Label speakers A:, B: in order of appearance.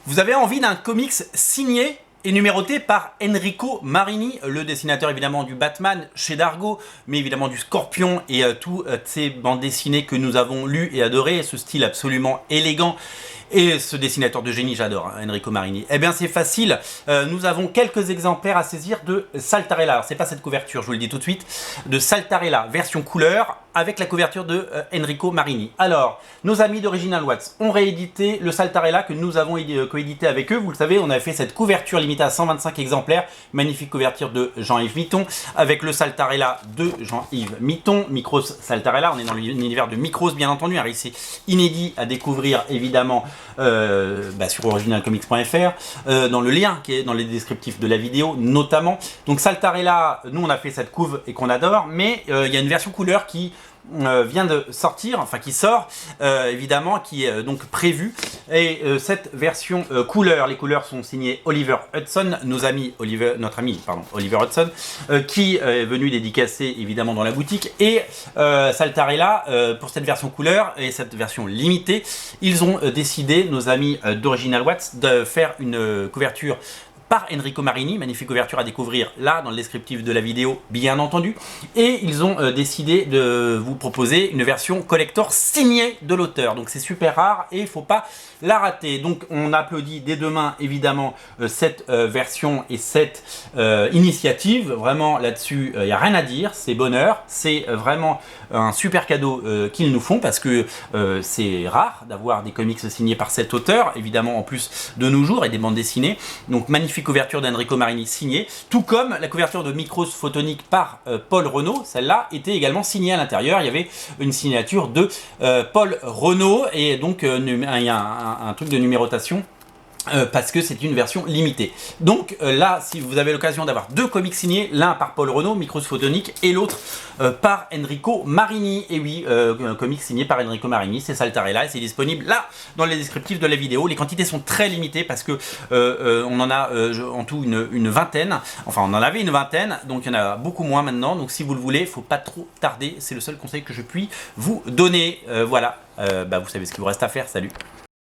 A: Vous avez envie d'un comics signé et numéroté par Enrico Marini, le dessinateur évidemment du Batman chez Dargo, mais évidemment du Scorpion et toutes ces bandes dessinées que nous avons lues et adorées, ce style absolument élégant. Et ce dessinateur de génie, j'adore, hein, Enrico Marini. Eh bien, c'est facile. Nous avons quelques exemplaires à saisir de Saltarella. Alors, c'est pas cette couverture, je vous le dis tout de suite. De Saltarella, version couleur, avec la couverture de Enrico Marini. Alors, nos amis d'Original Watts ont réédité le Saltarella que nous avons coédité avec eux. Vous le savez, on avait fait cette couverture limitée à 125 exemplaires. Magnifique couverture de Jean-Yves Mitton, avec le Saltarella de Jean-Yves Mitton. Micros Saltarella, on est dans l'univers de Micros, bien entendu. Un récit inédit à découvrir, évidemment, sur originalcomics.fr, dans le lien qui est dans les descriptifs de la vidéo notamment. Donc Saltarella, nous on a fait cette couve et qu'on adore, mais il y a une version couleur qui vient de sortir, enfin qui sort évidemment, qui est donc prévue, et cette version couleur, les couleurs sont signées Oliver Hudson, notre ami Oliver Hudson, qui est venu dédicacer évidemment dans la boutique, et Saltarella, pour cette version couleur et cette version limitée, ils ont décidé, nos amis d'Original Watts, de faire une couverture par Enrico Marini, magnifique couverture à découvrir là dans le descriptif de la vidéo bien entendu, et ils ont décidé de vous proposer une version collector signée de l'auteur, donc c'est super rare et il ne faut pas la rater. Donc on applaudit dès demain évidemment cette version et cette initiative, vraiment là-dessus il n'y a rien à dire, c'est bonheur, c'est vraiment un super cadeau qu'ils nous font, parce que c'est rare d'avoir des comics signés par cet auteur, évidemment en plus de nos jours, et des bandes dessinées. Donc magnifique couverture d'Enrico Marini signée, tout comme la couverture de Micros Photonique par Paul Renaud. Celle-là était également signée à l'intérieur, il y avait une signature de Paul Renaud, et donc il y a un truc de numérotation. Parce que c'est une version limitée. Donc là, si vous avez l'occasion d'avoir deux comics signés, l'un par Paul Renaud, Micros Photonique, et l'autre par Enrico Marini. Et oui, un comic signé par Enrico Marini, c'est Saltarella, et c'est disponible là dans les descriptifs de la vidéo. Les quantités sont très limitées parce que on en a en tout une vingtaine. Enfin, on en avait une vingtaine, donc il y en a beaucoup moins maintenant. Donc si vous le voulez, il ne faut pas trop tarder. C'est le seul conseil que je puis vous donner. Voilà, vous savez ce qu'il vous reste à faire. Salut!